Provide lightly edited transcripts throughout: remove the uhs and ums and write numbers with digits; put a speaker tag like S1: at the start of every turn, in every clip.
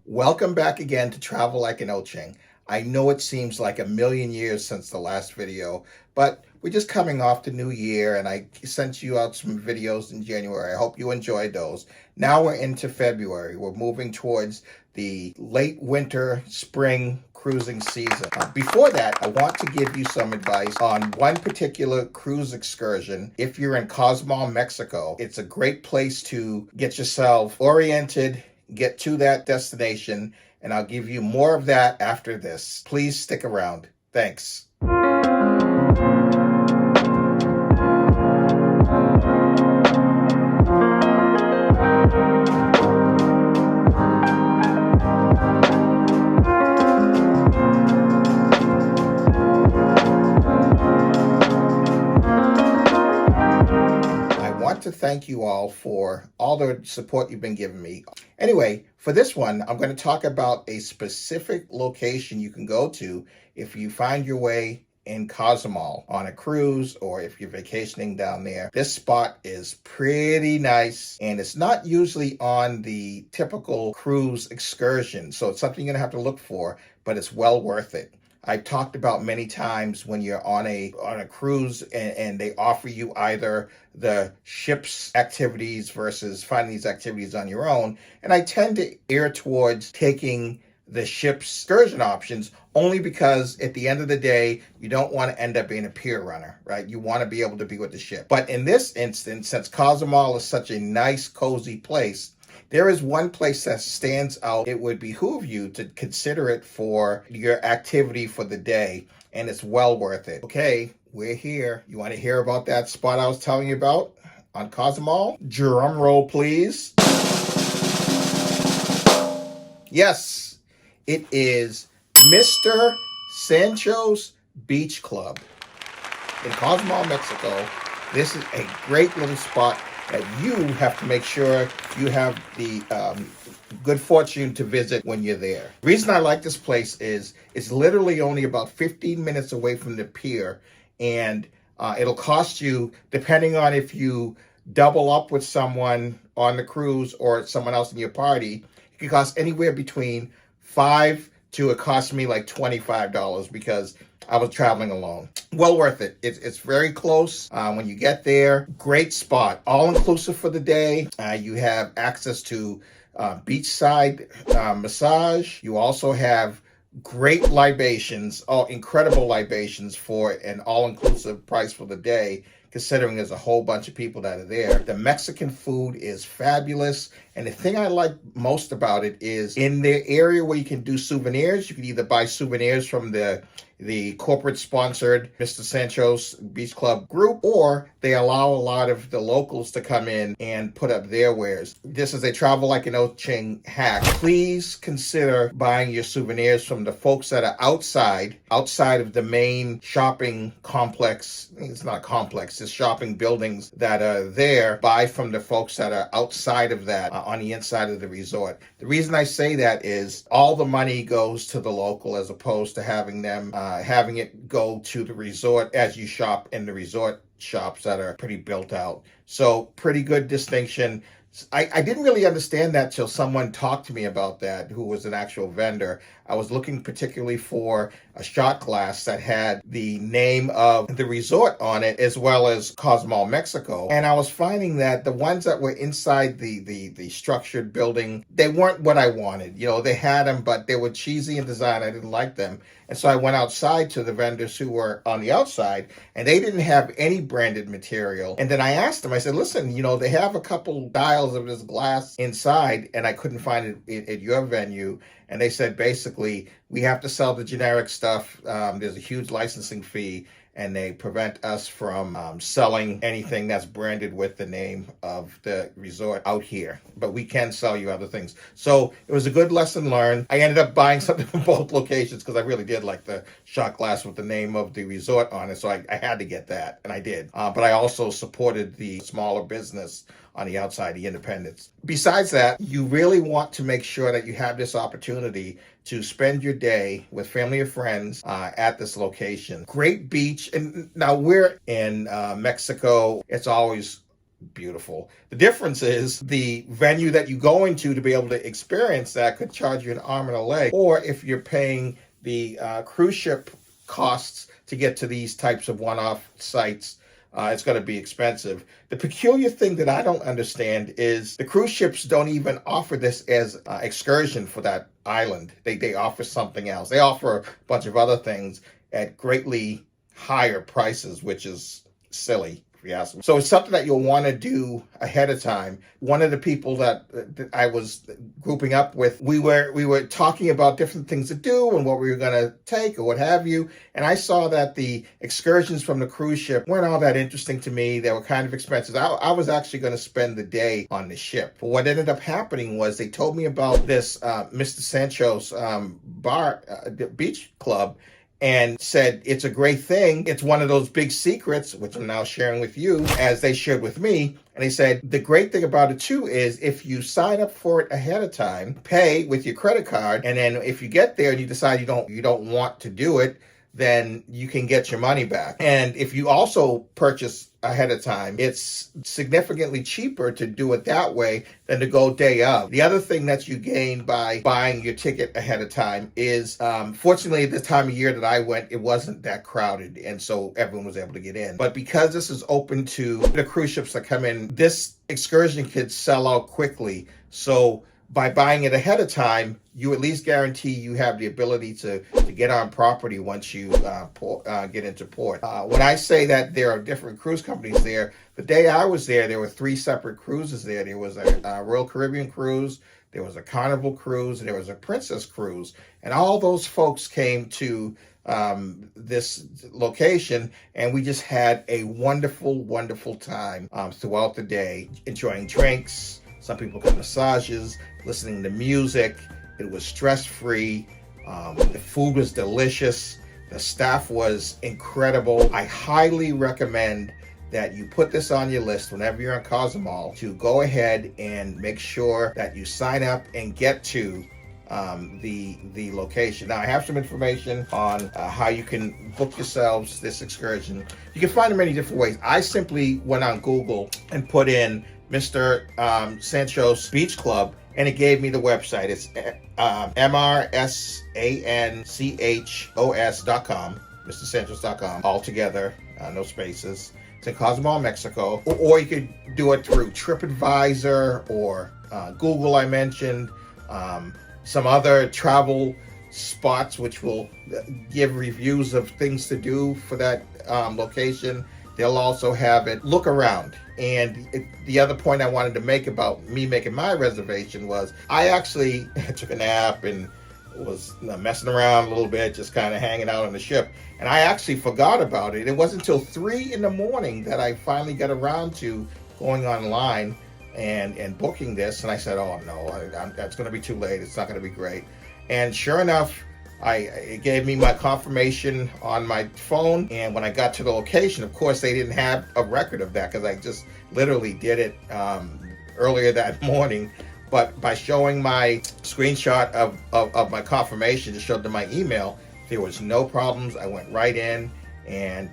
S1: Welcome back again to Travel Like an Ocheng. I know it seems like a million years since the last video, but we're just coming off the new year and I sent you out some videos in January. I hope you enjoyed those. Now we're into February. We're moving towards the late winter, spring cruising season. Before that, I want to give you some advice on one particular cruise excursion. If you're in Cozumel, Mexico, it's a great place to get yourself oriented, get to that destination, and I'll give you more of that after this. Please stick around. Thanks. To thank you all for all the support you've been giving me. Anyway, for this one, I'm going to talk about a specific location you can go to if you find your way in Cozumel on a cruise or if you're vacationing down there. This spot is pretty nice and it's not usually on the typical cruise excursion, so it's something you're going to have to look for, but it's well worth it. I've talked about many times when you're on a cruise and they offer you either the ship's activities versus finding these activities on your own. And I tend to err towards taking the ship's excursion options only because at the end of the day, you don't want to end up being a pier runner, right? You want to be able to be with the ship. But in this instance, since Cozumel is such a nice, cozy place, there is one place that stands out. It would behoove you to consider it for your activity for the day, and it's well worth it. Okay, we're here. You want to hear about that spot I was telling you about on Cozumel? Drum roll, please. Yes, it is Mr. Sancho's Beach Club in Cozumel, Mexico. This is a great little spot that you have to make sure you have the good fortune to visit when you're there. The reason I like this place is it's literally only about 15 minutes away from the pier, and it'll cost you, depending on if you double up with someone on the cruise or someone else in your party, it can cost anywhere between $5 to it cost me like $25 because I was traveling alone. Well worth it. It's very close when you get there. Great spot. All inclusive for the day. You have access to beachside massage. You also have great libations, incredible libations for an all-inclusive price for the day, considering there's a whole bunch of people that are there. The Mexican food is fabulous. And the thing I like most about it is in the area where you can do souvenirs, you can either buy souvenirs from the corporate sponsored Mr. Sancho's Beach Club group, or they allow a lot of the locals to come in and put up their wares. This is a Travel Like an Ocheng hack. Please consider buying your souvenirs from the folks that are outside of the main shopping complex. It's not a complex, it's shopping buildings that are there. Buy from the folks that are outside of that on the inside of the resort. The reason I say that is all the money goes to the local as opposed to having them having it go to the resort as you shop in the resort shops that are pretty built out. So pretty good distinction. I didn't really understand that till someone talked to me about that, who was an actual vendor. I was looking particularly for a shot glass that had the name of the resort on it, as well as Cozumel, Mexico. And I was finding that the ones that were inside the structured building, they weren't what I wanted. You know, they had them, but they were cheesy in design. I didn't like them. And so I went outside to the vendors who were on the outside, and they didn't have any branded material. And then I asked them, I said, listen, you know, they have a couple dials of this glass inside, and I couldn't find it at your venue. And they said, basically, we have to sell the generic stuff. There's a huge licensing fee, and they prevent us from selling anything that's branded with the name of the resort out here. But we can sell you other things. So it was a good lesson learned. I ended up buying something from both locations because I really did like the shot glass with the name of the resort on it. So I had to get that, and I did. But I also supported the smaller business on the outside, the independents. Besides that, you really want to make sure that you have this opportunity to spend your day with family or friends at this location. Great beach. And now we're in Mexico. It's always beautiful. The difference is the venue that you go into to be able to experience that could charge you an arm and a leg, or if you're paying the cruise ship costs to get to these types of one-off sites, it's going to be expensive. The peculiar thing that I don't understand is the cruise ships don't even offer this as excursion for that island. They offer something else. They offer a bunch of other things at greatly higher prices, which is silly. So it's something that you'll want to do ahead of time. One of the people that I was grouping up with, we were talking about different things to do and what we were going to take or what have you. And I saw that the excursions from the cruise ship weren't all that interesting to me. They were kind of expensive. I was actually going to spend the day on the ship. But what ended up happening was they told me about this Mr. Sancho's beach club, and said it's a great thing. It's one of those big secrets, which I'm now sharing with you, as they shared with me. And they said the great thing about it too is if you sign up for it ahead of time, pay with your credit card, and then if you get there and you decide you don't want to do it, then you can get your money back. And if you also purchase ahead of time, it's significantly cheaper to do it that way than to go day of. The other thing that you gain by buying your ticket ahead of time is, fortunately, this time of year that I went, it wasn't that crowded, and so everyone was able to get in. But because this is open to the cruise ships that come in, this excursion could sell out quickly. So by buying it ahead of time, you at least guarantee you have the ability to get on property once you get into port. When I say that there are different cruise companies there, the day I was there were 3 separate cruises there. There was a Royal Caribbean cruise, there was a Carnival cruise, and there was a Princess cruise. And all those folks came to this location, and we just had a wonderful, wonderful time throughout the day, enjoying drinks. Some people got massages, listening to music. It was stress-free. The food was delicious. The staff was incredible. I highly recommend that you put this on your list whenever you're in Cozumel to go ahead and make sure that you sign up and get to the location. Now, I have some information on how you can book yourselves this excursion. You can find it many different ways. I simply went on Google and put in Mr. Sancho's Beach Club, and it gave me the website. It's mrsanchos.com, mrsanchos.com, all together, no spaces. It's in Cozumel, Mexico. Or you could do it through TripAdvisor or Google, I mentioned. Some other travel spots which will give reviews of things to do for that location. They'll also have it. Look around. And the other point I wanted to make about me making my reservation was I actually took a nap and was messing around a little bit, just kind of hanging out on the ship. And I actually forgot about it. It wasn't until 3 in the morning that I finally got around to going online and booking this. And I said, oh no, that's going to be too late. It's not going to be great. And sure enough, it gave me my confirmation on my phone, and when I got to the location, of course, they didn't have a record of that because I just literally did it earlier that morning. But by showing my screenshot of my confirmation to show them my email, there was no problems. I went right in, and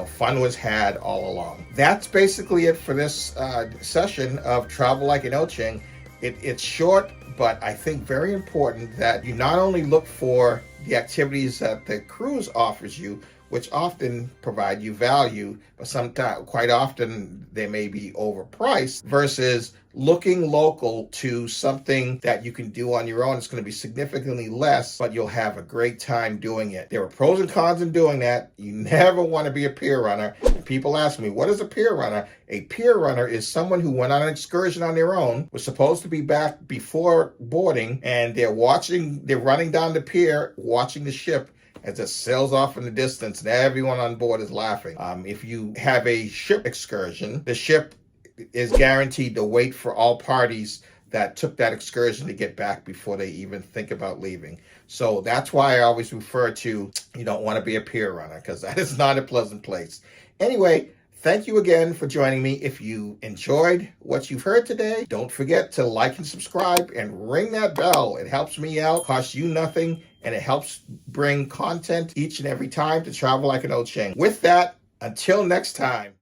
S1: fun was had all along. That's basically it for this session of Travel Like an Ocheng. It's short, but I think very important that you not only look for the activities that the cruise offers you, which often provide you value, but sometimes, quite often, they may be overpriced, versus looking local to something that you can do on your own. It's going to be significantly less, but you'll have a great time doing it. There are pros and cons in doing that. You never want to be a pier runner. And people ask me, what is a pier runner? A pier runner is someone who went on an excursion on their own, was supposed to be back before boarding, and they're running down the pier, watching the ship as it sails off in the distance, and everyone on board is laughing. If you have a ship excursion, the ship is guaranteed to wait for all parties that took that excursion to get back before they even think about leaving. So that's why I always refer to, you don't want to be a pier runner, because that is not a pleasant place. Anyway, thank you again for joining me. If you enjoyed what you've heard today, don't forget to like and subscribe and ring that bell. It helps me out, costs you nothing, and it helps bring content each and every time to Travel Like an Ocheng. With that, until next time.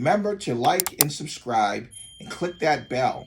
S1: Remember to like and subscribe and click that bell